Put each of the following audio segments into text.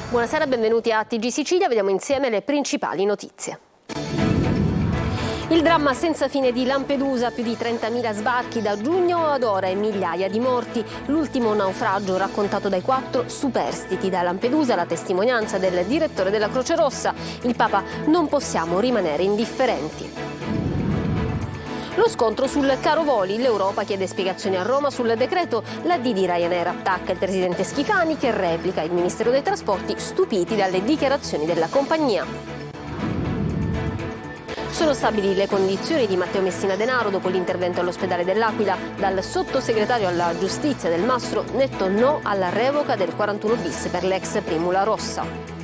Buonasera, benvenuti a TG Sicilia, vediamo insieme le principali notizie. Il dramma senza fine di Lampedusa, più di 30.000 sbarchi da giugno ad ora e migliaia di morti. L'ultimo naufragio raccontato dai 4 superstiti da Lampedusa, la testimonianza del direttore della Croce Rossa. Il Papa: non possiamo rimanere indifferenti. Lo scontro sul caro voli, l'Europa chiede spiegazioni a Roma sul decreto, la D di Ryanair attacca il presidente Schifani che replica il Ministero dei Trasporti, stupiti dalle dichiarazioni della compagnia. Sono stabili le condizioni di Matteo Messina Denaro dopo l'intervento all'ospedale dell'Aquila. Dal sottosegretario alla giustizia Del Mastro, netto no alla revoca del 41 bis per l'ex Primula Rossa.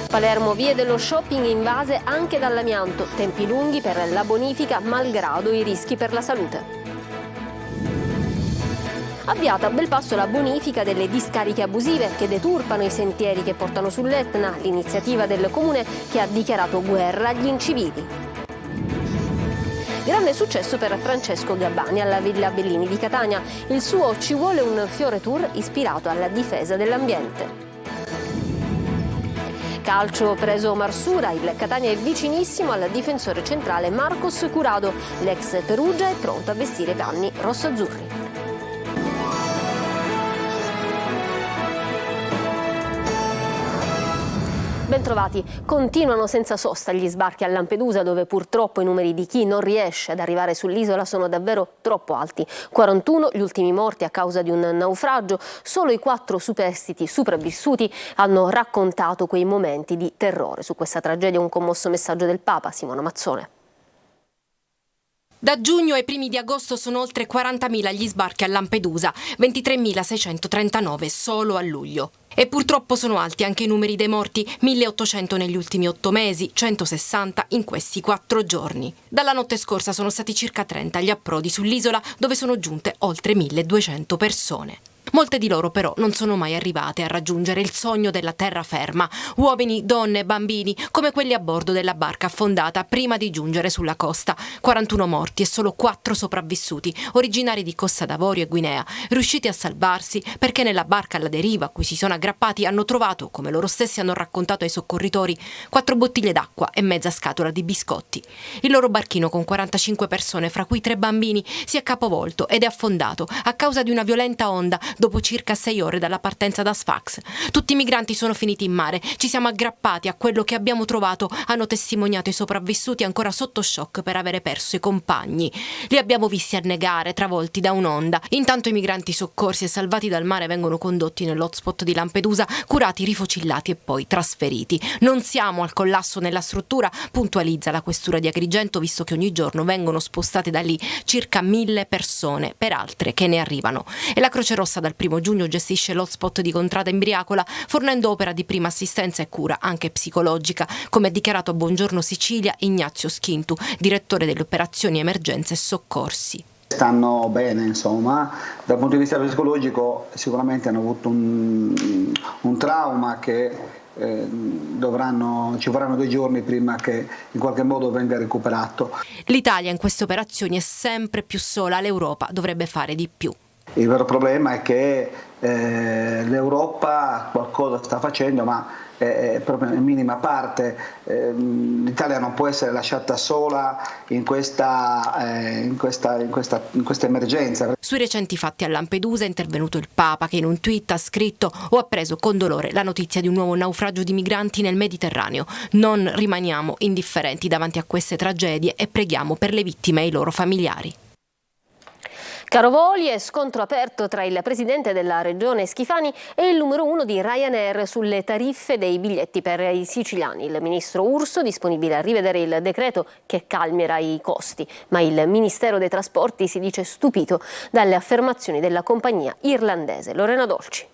Palermo, vie dello shopping invase anche dall'amianto, tempi lunghi per la bonifica malgrado i rischi per la salute. Avviata a Belpasso la bonifica delle discariche abusive che deturpano i sentieri che portano sull'Etna, l'iniziativa del comune che ha dichiarato guerra agli incivili. Grande successo per Francesco Gabbani alla Villa Bellini di Catania. Il suo Ci vuole un fiore tour ispirato alla difesa dell'ambiente. Calcio preso Marsura, il Catania è vicinissimo al difensore centrale Marcos Curado. L'ex Perugia è pronto a vestire i panni rossoazzurri. Bentrovati. Continuano senza sosta gli sbarchi a Lampedusa, dove purtroppo i numeri di chi non riesce ad arrivare sull'isola sono davvero troppo alti. 41 gli ultimi morti a causa di un naufragio. Solo i 4 superstiti sopravvissuti hanno raccontato quei momenti di terrore. Su questa tragedia un commosso messaggio del Papa, Simona Mazzone. Da giugno ai primi di agosto sono oltre 40.000 gli sbarchi a Lampedusa, 23.639 solo a luglio. E purtroppo sono alti anche i numeri dei morti, 1.800 negli ultimi 8 mesi, 160 in questi 4 giorni. Dalla notte scorsa sono stati circa 30 gli approdi sull'isola, dove sono giunte oltre 1.200 persone. Molte di loro però non sono mai arrivate a raggiungere il sogno della terraferma. Uomini, donne, bambini, come quelli a bordo della barca affondata prima di giungere sulla costa. 41 morti e solo 4 sopravvissuti, originari di Costa d'Avorio e Guinea, riusciti a salvarsi perché nella barca alla deriva a cui si sono aggrappati hanno trovato, come loro stessi hanno raccontato ai soccorritori, 4 bottiglie d'acqua e mezza scatola di biscotti. Il loro barchino con 45 persone, fra cui 3 bambini, si è capovolto ed è affondato a causa di una violenta onda dopo circa 6 ore dalla partenza da Sfax. Tutti i migranti sono finiti in mare, ci siamo aggrappati a quello che abbiamo trovato, hanno testimoniato i sopravvissuti ancora sotto shock per avere perso i compagni. Li abbiamo visti annegare, travolti da un'onda. Intanto i migranti soccorsi e salvati dal mare vengono condotti nell'hotspot di Lampedusa, curati, rifocillati e poi trasferiti. Non siamo al collasso nella struttura, puntualizza la questura di Agrigento, visto che ogni giorno vengono spostate da lì circa 1.000 persone per altre che ne arrivano. E la Croce Rossa dal 1 giugno gestisce l'hotspot di Contrada Imbriacola, fornendo opera di prima assistenza e cura anche psicologica, come ha dichiarato a Buongiorno Sicilia Ignazio Schintu, direttore delle operazioni emergenze e soccorsi. Stanno bene, insomma, dal punto di vista psicologico sicuramente hanno avuto un trauma che ci vorranno 2 giorni prima che in qualche modo venga recuperato. L'Italia in queste operazioni è sempre più sola, l'Europa dovrebbe fare di più. Il vero problema è che l'Europa qualcosa sta facendo, ma è proprio in minima parte. L'Italia non può essere lasciata sola in questa emergenza. Sui recenti fatti a Lampedusa è intervenuto il Papa, che in un tweet ha scritto: ho appreso con dolore la notizia di un nuovo naufragio di migranti nel Mediterraneo. Non rimaniamo indifferenti davanti a queste tragedie e preghiamo per le vittime e i loro familiari. Caro voli e scontro aperto tra il presidente della regione Schifani e il numero 1 di Ryanair sulle tariffe dei biglietti per i siciliani. Il ministro Urso disponibile a rivedere il decreto che calmierà i costi, ma il Ministero dei Trasporti si dice stupito dalle affermazioni della compagnia irlandese. Lorena Dolci.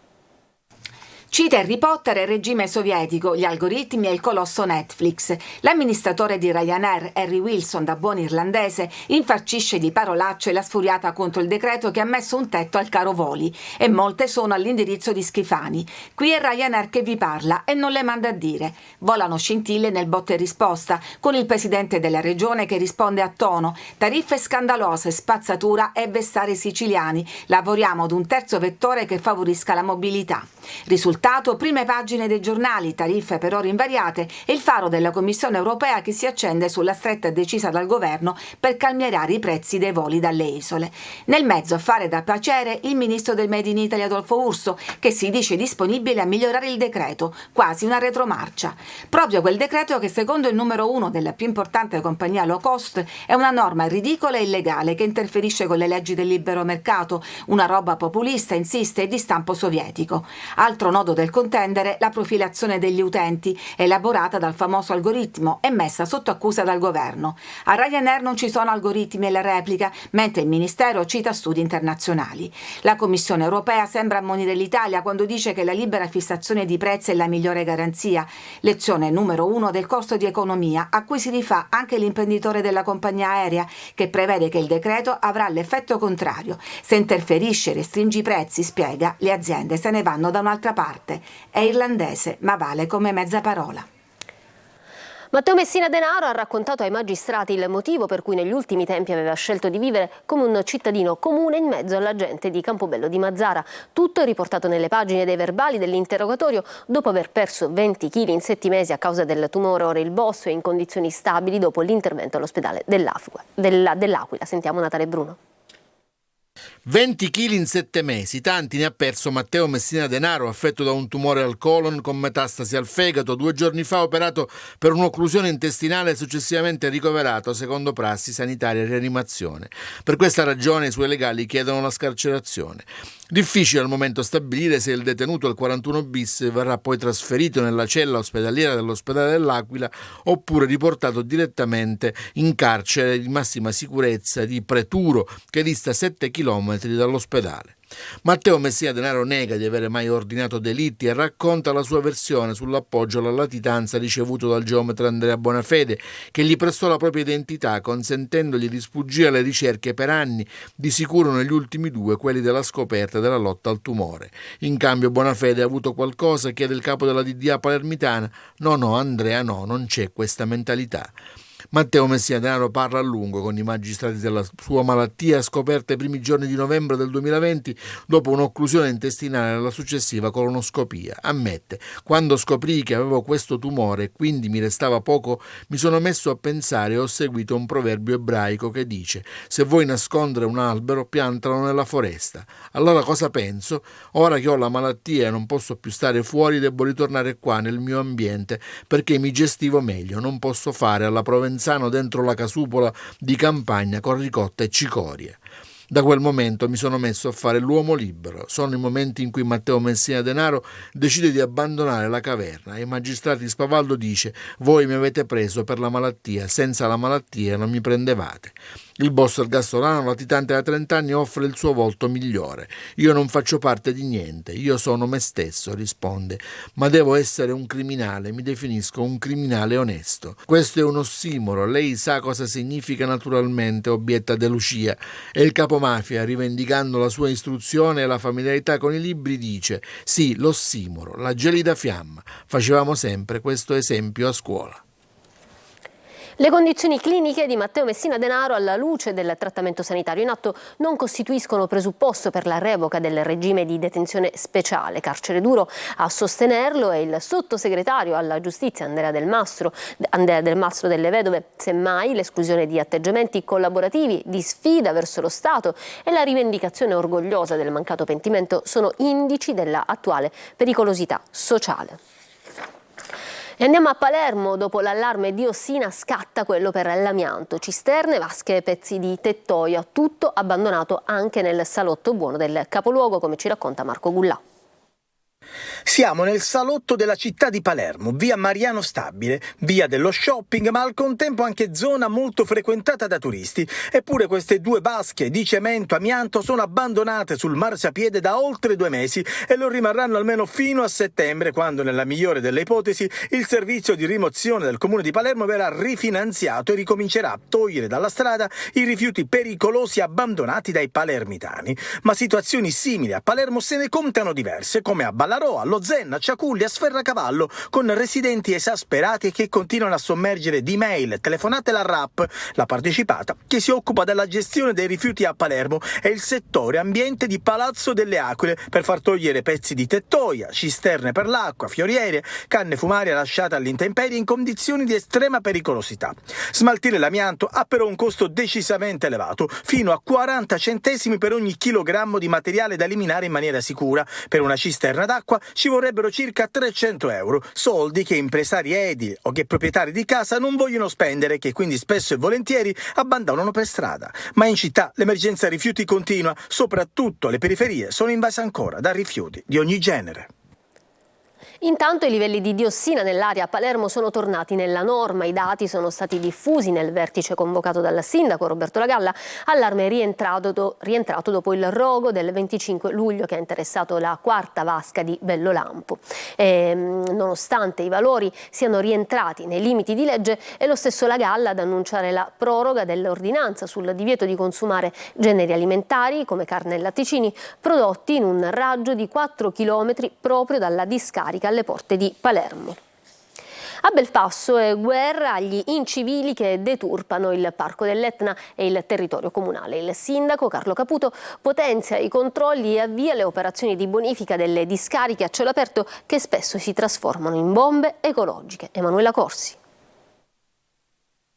Cita Harry Potter e il regime sovietico, gli algoritmi e il colosso Netflix. L'amministratore di Ryanair, Harry Wilson, da buon irlandese, infarcisce di parolacce la sfuriata contro il decreto che ha messo un tetto al caro voli, e molte sono all'indirizzo di Schifani. Qui è Ryanair che vi parla e non le manda a dire. Volano scintille nel botta e risposta, con il presidente della regione che risponde a tono: tariffe scandalose, spazzatura e vessare i siciliani. Lavoriamo ad un terzo vettore che favorisca la mobilità. Risultato: riportato prime pagine dei giornali, tariffe per ore invariate e il faro della Commissione europea che si accende sulla stretta decisa dal governo per calmierare i prezzi dei voli dalle isole. Nel mezzo, a fare da piacere, il ministro del Made in Italy Adolfo Urso, che si dice disponibile a migliorare il decreto, quasi una retromarcia. Proprio quel decreto che, secondo il numero uno della più importante compagnia low cost, è una norma ridicola e illegale che interferisce con le leggi del libero mercato, una roba populista, insiste, e di stampo sovietico. Altro nodo del contendere, la profilazione degli utenti, elaborata dal famoso algoritmo e messa sotto accusa dal governo. A Ryanair non ci sono algoritmi e la replica, mentre il Ministero cita studi internazionali. La Commissione europea sembra ammonire l'Italia quando dice che la libera fissazione di prezzi è la migliore garanzia. Lezione numero uno del corso di economia, a cui si rifà anche l'imprenditore della compagnia aerea, che prevede che il decreto avrà l'effetto contrario. Se interferisce e restringi i prezzi, spiega, le aziende se ne vanno da un'altra parte. È irlandese, ma vale come mezza parola. Matteo Messina Denaro ha raccontato ai magistrati il motivo per cui negli ultimi tempi aveva scelto di vivere come un cittadino comune in mezzo alla gente di Campobello di Mazara. Tutto è riportato nelle pagine dei verbali dell'interrogatorio. Dopo aver perso 20 kg in 7 mesi a causa del tumore, ora il boss è in condizioni stabili dopo l'intervento all'ospedale dell'Aquila. Sentiamo Natale Bruno. 20 kg in 7 mesi, tanti ne ha perso Matteo Messina Denaro, affetto da un tumore al colon con metastasi al fegato, 2 giorni fa operato per un'occlusione intestinale e successivamente ricoverato secondo prassi sanitaria e rianimazione. Per questa ragione i suoi legali chiedono la scarcerazione. Difficile al momento stabilire se il detenuto al 41 bis verrà poi trasferito nella cella ospedaliera dell'ospedale dell'Aquila oppure riportato direttamente in carcere di massima sicurezza di Preturo, che dista 7 chilometri dall'ospedale. Matteo Messina Denaro nega di avere mai ordinato delitti e racconta la sua versione sull'appoggio alla latitanza ricevuto dal geometra Andrea Bonafede, che gli prestò la propria identità consentendogli di sfuggire alle ricerche per anni, di sicuro negli ultimi 2 quelli della scoperta e della lotta al tumore. In cambio Bonafede ha avuto qualcosa, chiede il capo della DDA palermitana. No Andrea, no, non c'è questa mentalità. Matteo Messina Denaro parla a lungo con i magistrati della sua malattia, scoperta i primi giorni di novembre del 2020 dopo un'occlusione intestinale e la successiva colonoscopia. Ammette: quando scoprii che avevo questo tumore e quindi mi restava poco, mi sono messo a pensare e ho seguito un proverbio ebraico che dice: se vuoi nascondere un albero, piantalo nella foresta. Allora cosa penso? Ora che ho la malattia e non posso più stare fuori, devo ritornare qua nel mio ambiente perché mi gestivo meglio, non posso fare alla Provenzano dentro la casupola di campagna con ricotta e cicorie. Da quel momento mi sono messo a fare l'uomo libero. Sono i momenti in cui Matteo Messina Denaro decide di abbandonare la caverna. Ai magistrati Spavaldo dice: voi mi avete preso per la malattia, senza la malattia non mi prendevate. Il boss ergastolano, latitante da 30 anni, offre il suo volto migliore. Io non faccio parte di niente, io sono me stesso, risponde, ma devo essere un criminale, mi definisco un criminale onesto. Questo è un ossimoro, lei sa cosa significa naturalmente, obietta De Lucia. E il capomafia, rivendicando la sua istruzione e la familiarità con i libri, dice: sì, l'ossimoro, la gelida fiamma. Facevamo sempre questo esempio a scuola. Le condizioni cliniche di Matteo Messina Denaro, alla luce del trattamento sanitario in atto, non costituiscono presupposto per la revoca del regime di detenzione speciale. Carcere duro a sostenerlo è il sottosegretario alla giustizia Andrea Del Mastro delle Vedove. Semmai l'esclusione di atteggiamenti collaborativi, di sfida verso lo Stato e la rivendicazione orgogliosa del mancato pentimento sono indici della attuale pericolosità sociale. E andiamo a Palermo. Dopo l'allarme diossina scatta quello per l'amianto. Cisterne, vasche, pezzi di tettoia, tutto abbandonato anche nel salotto buono del capoluogo, come ci racconta Marco Gullà. Siamo nel salotto della città di Palermo, via Mariano Stabile, via dello shopping, ma al contempo anche zona molto frequentata da turisti. Eppure queste 2 vasche di cemento amianto sono abbandonate sul marciapiede da oltre 2 mesi e lo rimarranno almeno fino a settembre, quando nella migliore delle ipotesi il servizio di rimozione del comune di Palermo verrà rifinanziato e ricomincerà a togliere dalla strada i rifiuti pericolosi abbandonati dai palermitani. Ma situazioni simili a Palermo se ne contano diverse, come a Ballarò, a Cavallo, Zenna, Ciaculli, a Sferracavallo, con residenti esasperati che continuano a sommergere di mail, telefonate la RAP, la partecipata, che si occupa della gestione dei rifiuti a Palermo, e il settore ambiente di Palazzo delle Aquile per far togliere pezzi di tettoia, cisterne per l'acqua, fioriere, canne fumarie lasciate all'intemperie in condizioni di estrema pericolosità. Smaltire l'amianto ha però un costo decisamente elevato, fino a 40 centesimi per ogni chilogrammo di materiale da eliminare in maniera sicura. Per una cisterna d'acqua ci vorrebbero circa 300 euro, soldi che impresari edili o che proprietari di casa non vogliono spendere, che quindi spesso e volentieri abbandonano per strada. Ma in città l'emergenza rifiuti continua, soprattutto le periferie sono invase ancora da rifiuti di ogni genere. Intanto i livelli di diossina nell'aria a Palermo sono tornati nella norma. I dati sono stati diffusi nel vertice convocato dal sindaco Roberto Lagalla. Allarme rientrato dopo il rogo del 25 luglio che ha interessato la quarta vasca di Bellolampo. Nonostante i valori siano rientrati nei limiti di legge, è lo stesso Lagalla ad annunciare la proroga dell'ordinanza sul divieto di consumare generi alimentari come carne e latticini prodotti in un raggio di 4 chilometri proprio dalla discarica alle porte di Palermo. A Belpasso è guerra agli incivili che deturpano il Parco dell'Etna e il territorio comunale. Il sindaco Carlo Caputo potenzia i controlli e avvia le operazioni di bonifica delle discariche a cielo aperto che spesso si trasformano in bombe ecologiche. Emanuela Corsi.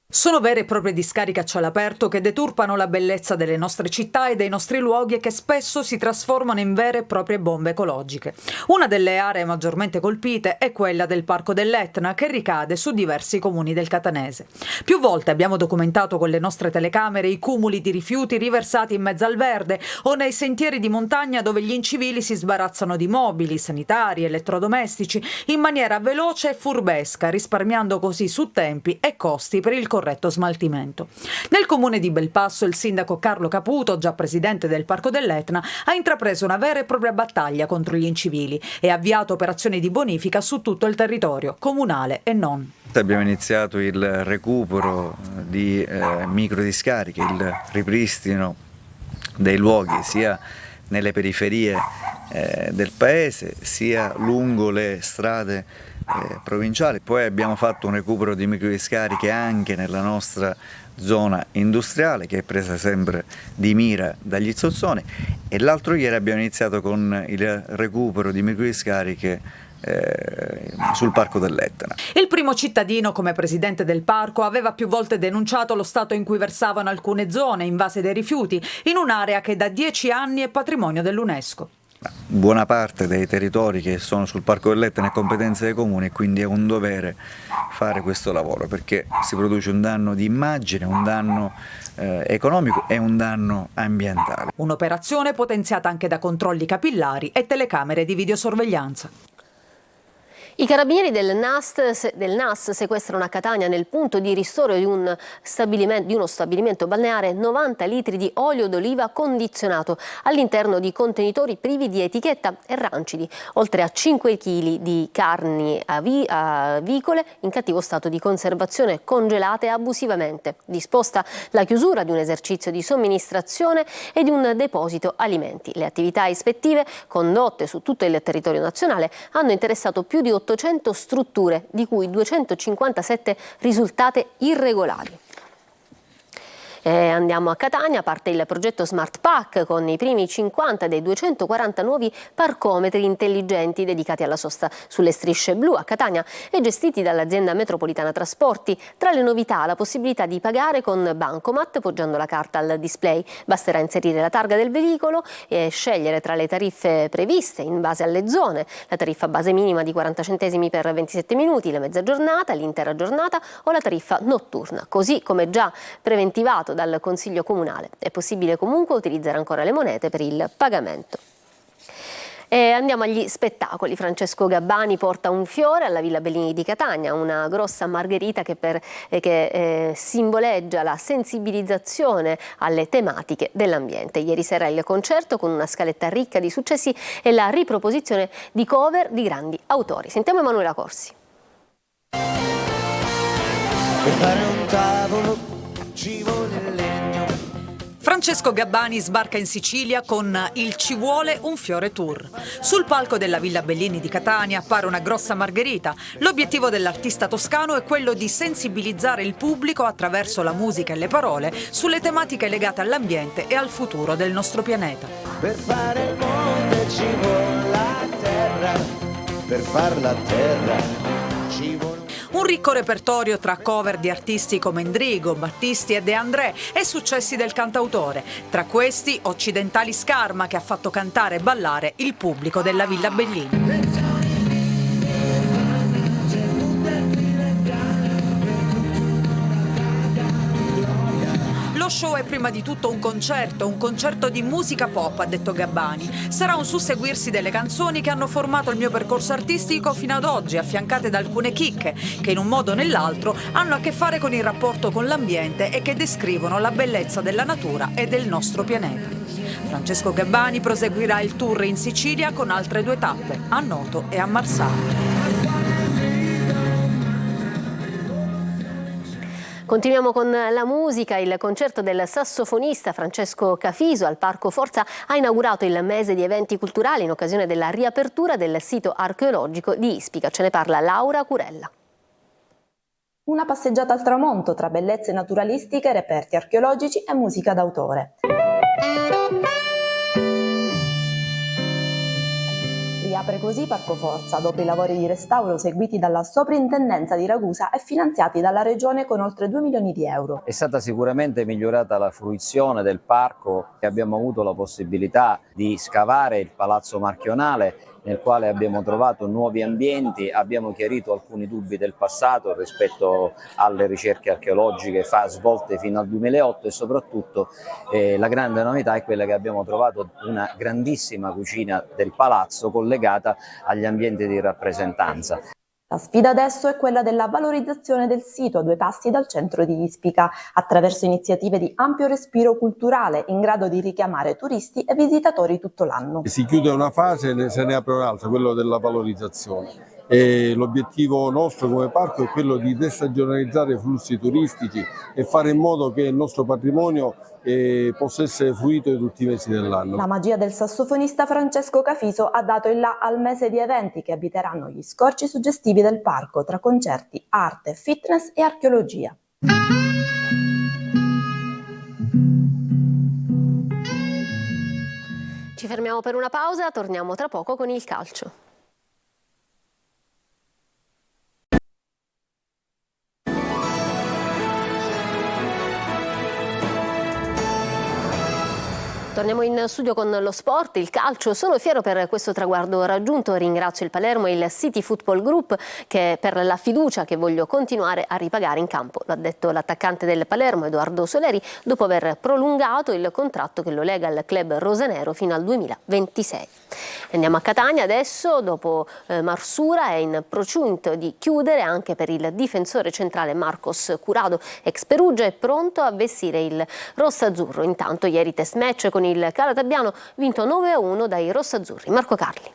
Sono vere e proprie discariche a cielo aperto che deturpano la bellezza delle nostre città e dei nostri luoghi e che spesso si trasformano in vere e proprie bombe ecologiche. Una delle aree maggiormente colpite è quella del Parco dell'Etna, che ricade su diversi comuni del catanese. Più volte abbiamo documentato con le nostre telecamere i cumuli di rifiuti riversati in mezzo al verde o nei sentieri di montagna dove gli incivili si sbarazzano di mobili, sanitari, elettrodomestici in maniera veloce e furbesca, risparmiando così su tempi e costi per il corretto smaltimento. Nel comune di Belpasso il sindaco Carlo Caputo, già presidente del Parco dell'Etna, ha intrapreso una vera e propria battaglia contro gli incivili e ha avviato operazioni di bonifica su tutto il territorio, comunale e non. Abbiamo iniziato il recupero di microdiscariche, il ripristino dei luoghi sia nelle periferie del paese sia lungo le strade provinciali. Poi abbiamo fatto un recupero di microdiscariche anche nella nostra zona industriale, che è presa sempre di mira dagli zozzoni, e l'altro ieri abbiamo iniziato con il recupero di microdiscariche sul Parco dell'Etna. Il primo cittadino, come presidente del parco, aveva più volte denunciato lo stato in cui versavano alcune zone invase dai rifiuti in un'area che da 10 anni è patrimonio dell'UNESCO. Buona parte dei territori che sono sul Parco dell'Etna è competenza dei comuni, quindi è un dovere fare questo lavoro, perché si produce un danno di immagine, un danno economico e un danno ambientale. Un'operazione potenziata anche da controlli capillari e telecamere di videosorveglianza. I carabinieri del NAS sequestrano a Catania, nel punto di ristoro di uno stabilimento balneare, 90 litri di olio d'oliva condizionato all'interno di contenitori privi di etichetta e rancidi, oltre a 5 kg di carni avicole in cattivo stato di conservazione, congelate abusivamente. Disposta la chiusura di un esercizio di somministrazione e di un deposito alimenti. Le attività ispettive condotte su tutto il territorio nazionale hanno interessato più di 800 strutture, di cui 257 risultate irregolari. Andiamo a Catania, parte il progetto Smart Park con i primi 50 dei 240 nuovi parcometri intelligenti dedicati alla sosta sulle strisce blu a Catania e gestiti dall'azienda metropolitana trasporti. Tra le novità la possibilità di pagare con bancomat poggiando la carta al display. Basterà inserire la targa del veicolo e scegliere tra le tariffe previste in base alle zone. La tariffa base minima di 40 centesimi per 27 minuti, la mezza giornata, l'intera giornata o la tariffa notturna, così come già preventivato dal Consiglio Comunale. È possibile comunque utilizzare ancora le monete per il pagamento. E andiamo agli spettacoli. Francesco Gabbani porta un fiore alla Villa Bellini di Catania, una grossa margherita che simboleggia la sensibilizzazione alle tematiche dell'ambiente. Ieri sera il concerto con una scaletta ricca di successi e la riproposizione di cover di grandi autori. Sentiamo Emanuela Corsi. Per fare un tavolo ci vuole legno. Francesco Gabbani sbarca in Sicilia con il Ci vuole un fiore tour. Sul palco della Villa Bellini di Catania appare una grossa margherita. L'obiettivo dell'artista toscano è quello di sensibilizzare il pubblico attraverso la musica e le parole sulle tematiche legate all'ambiente e al futuro del nostro pianeta. Per fare il monte ci vuole la terra, per far la terra ci vuole... Un ricco repertorio tra cover di artisti come Endrigo, Battisti e De André e successi del cantautore. Tra questi Occidentali Scarma, che ha fatto cantare e ballare il pubblico della Villa Bellini. Lo show è prima di tutto un concerto di musica pop, ha detto Gabbani. Sarà un susseguirsi delle canzoni che hanno formato il mio percorso artistico fino ad oggi, affiancate da alcune chicche che in un modo o nell'altro hanno a che fare con il rapporto con l'ambiente e che descrivono la bellezza della natura e del nostro pianeta. Francesco Gabbani proseguirà il tour in Sicilia con altre 2 tappe, a Noto e a Marsala. Continuiamo con la musica. Il concerto del sassofonista Francesco Cafiso al Parco Forza ha inaugurato il mese di eventi culturali in occasione della riapertura del sito archeologico di Ispica. Ce ne parla Laura Curella. Una passeggiata al tramonto tra bellezze naturalistiche, reperti archeologici e musica d'autore. Riapre così Parco Forza, dopo i lavori di restauro seguiti dalla Soprintendenza di Ragusa e finanziati dalla Regione con oltre 2 milioni di euro. È stata sicuramente migliorata la fruizione del parco e abbiamo avuto la possibilità di scavare il Palazzo Marchionale, nel quale abbiamo trovato nuovi ambienti, abbiamo chiarito alcuni dubbi del passato rispetto alle ricerche archeologiche svolte fino al 2008 e soprattutto la grande novità è quella che abbiamo trovato una grandissima cucina del palazzo collegata agli ambienti di rappresentanza. La sfida adesso è quella della valorizzazione del sito a 2 passi dal centro di Ispica, attraverso iniziative di ampio respiro culturale in grado di richiamare turisti e visitatori tutto l'anno. Si chiude una fase e se ne apre un'altra, quello della valorizzazione. E l'obiettivo nostro come parco è quello di destagionalizzare i flussi turistici e fare in modo che il nostro patrimonio possa essere fruito di tutti i mesi dell'anno. La magia del sassofonista Francesco Cafiso ha dato il là al mese di eventi che abiteranno gli scorci suggestivi del parco tra concerti, arte, fitness e archeologia. Ci fermiamo per una pausa, torniamo tra poco con il calcio. Torniamo in studio con lo sport, il calcio. Sono fiero per questo traguardo raggiunto. Ringrazio il Palermo e il City Football Group per la fiducia che voglio continuare a ripagare in campo. Lo ha detto l'attaccante del Palermo, Edoardo Soleri, dopo aver prolungato il contratto che lo lega al club rosanero fino al 2026. Andiamo a Catania adesso. Dopo Marsura è in procinto di chiudere anche per il difensore centrale Marcos Curado, ex Perugia, è pronto a vestire il rossazzurro. Intanto ieri test match con il Calatabbiano vinto 9-1 dai rossazzurri. Marco Carli.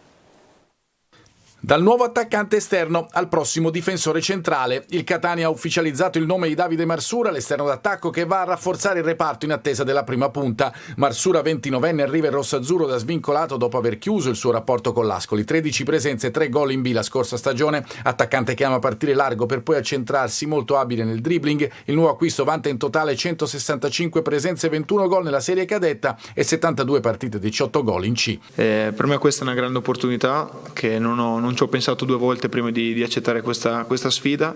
Dal nuovo attaccante esterno al prossimo difensore centrale, il Catania ha ufficializzato il nome di Davide Marsura, l'esterno d'attacco che va a rafforzare il reparto in attesa della prima punta. Marsura, 29enne, arriva in rossazzurro da svincolato dopo aver chiuso il suo rapporto con l'Ascoli. 13 presenze, 3 gol in B la scorsa stagione. Attaccante che ama partire largo per poi accentrarsi, molto abile nel dribbling. Il nuovo acquisto vanta in totale 165 presenze, 21 gol nella serie cadetta e 72 partite, 18 gol in C. Per me questa è una grande opportunità che non ci ho pensato 2 volte prima di accettare questa sfida.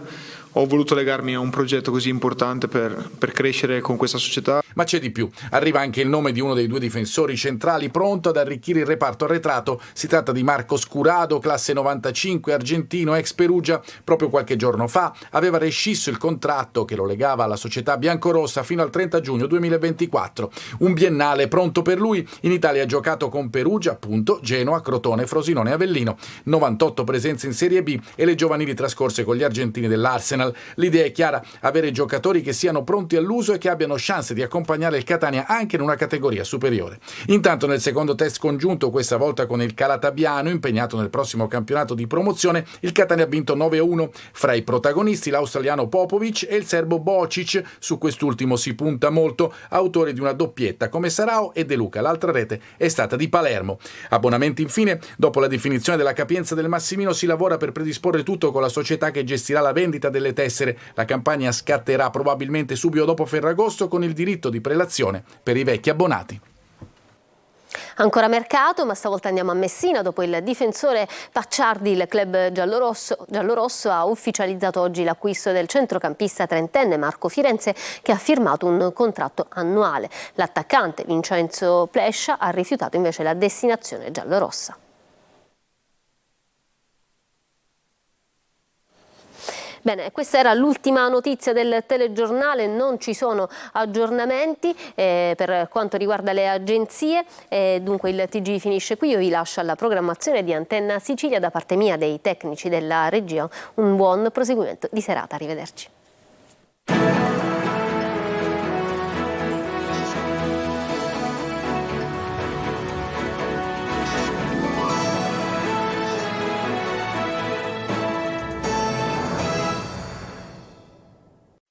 Ho voluto legarmi a un progetto così importante per crescere con questa società. Ma c'è di più. Arriva anche il nome di uno dei 2 difensori centrali pronto ad arricchire il reparto arretrato. Si tratta di Marcos Curado, classe 95, argentino, ex Perugia. Proprio qualche giorno fa aveva rescisso il contratto che lo legava alla società biancorossa fino al 30 giugno 2024. Un biennale pronto per lui. In Italia ha giocato con Perugia, appunto, Genoa, Crotone, Frosinone e Avellino. 98 presenze in Serie B e le giovanili trascorse con gli argentini dell'Arsenal. L'idea è chiara: avere giocatori che siano pronti all'uso e che abbiano chance di accompagnare accompagnare il Catania anche in una categoria superiore. Intanto nel secondo test congiunto, questa volta con il Calatabiano, impegnato nel prossimo campionato di promozione, il Catania ha vinto 9-1. Fra i protagonisti l'australiano Popovic e il serbo Bocic, su quest'ultimo si punta molto, autore di una doppietta come Sarao e De Luca. L'altra rete è stata di Palermo. Abbonamenti infine, dopo la definizione della capienza del Massimino si lavora per predisporre tutto con la società che gestirà la vendita delle tessere. La campagna scatterà probabilmente subito dopo Ferragosto con il diritto di prelazione per i vecchi abbonati. Ancora mercato, ma stavolta andiamo a Messina. Dopo il difensore Pacciardi, il club giallorosso ha ufficializzato oggi l'acquisto del centrocampista trentenne Marco Firenze, che ha firmato un contratto annuale. L'attaccante Vincenzo Plescia ha rifiutato invece la destinazione giallorossa. Bene, questa era l'ultima notizia del telegiornale, non ci sono aggiornamenti per quanto riguarda le agenzie, dunque il TG finisce qui. Io vi lascio alla programmazione di Antenna Sicilia. Da parte mia, dei tecnici della regia, un buon proseguimento di serata, arrivederci.